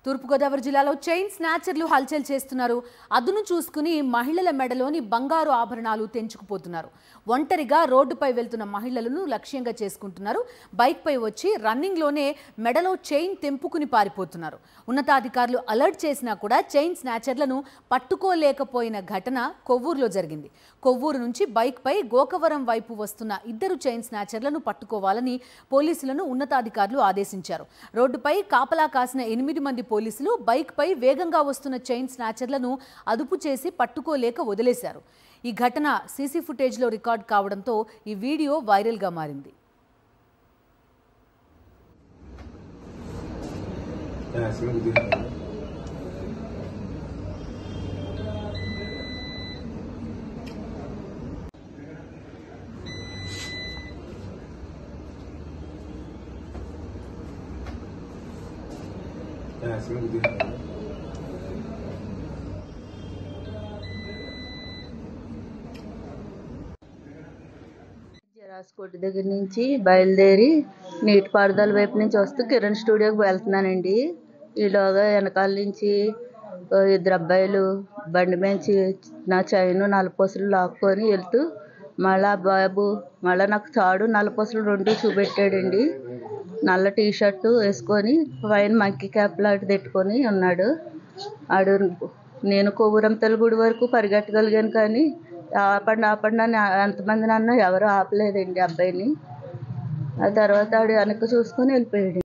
తూర్పుగోదావరి జిల్లాలో చైన్ స్నాచర్లు హల్చల్ చేస్తున్నారు. అదును చూసుకుని మహిళల మెడలోని బంగారు ఆభరణాలు తెంచుకుపోతున్నారు. ఒంటరిగా రోడ్డుపై వెళ్తున్న మహిళలను లక్ష్యంగా చేసుకుంటున్నారు. బైక్పై వచ్చి రన్నింగ్లోనే మెడలో చైన్ తెంపుకుని పారిపోతున్నారు. ఉన్నతాధికారులు అలర్ట్ చేసినా కూడా చైన్ స్నాచర్లను పట్టుకోలేకపోయిన ఘటన కొవ్వూరులో జరిగింది. కొవ్వూరు నుంచి బైక్పై గోకవరం వైపు వస్తున్న ఇద్దరు చైన్ స్నాచర్లను పట్టుకోవాలని పోలీసులను ఉన్నతాధికారులు ఆదేశించారు. రోడ్డుపై కాపలా కాసిన 8 మంది పోలీసులు బైక్పై వేగంగా వస్తున్న చైన్ స్నాచర్లను అదుపు చేసి పట్టుకోలేక వదిలేశారు. ఈ ఘటన సీసీ ఫుటేజ్లో రికార్డ్ కావడంతో ఈ వీడియో వైరల్గా మారింది. రాసుకోటి దగ్గర నుంచి బయలుదేరి నీటిపారుదల వైపు నుంచి వస్తూ కిరణ్ స్టూడియోకి వెళ్తున్నానండి. ఈలోగా వెనకాల నుంచి ఇద్దరు అబ్బాయిలు బండి మీద నా చైను నల్లపూసలు లాక్కొని వెళ్తూ మళ్ళా బాబు మళ్ళీ నాకు తాడు నల్లపూసలు 2 చూపెట్టాడండి. నల్ల టీ షర్టు వేసుకొని పైన మంకీ క్యాప్ లాంటిది పెట్టుకొని ఉన్నాడు. నేను కొవ్వూరంతల గుడి వరకు పరిగెట్టగలిగాను, కానీ ఆపండి అని ఎంతమంది నన్ను ఎవరు ఆపలేదండి అబ్బాయిని. ఆ తర్వాత ఆడు వెనక్కి చూసుకొని వెళ్ళిపోయాడు.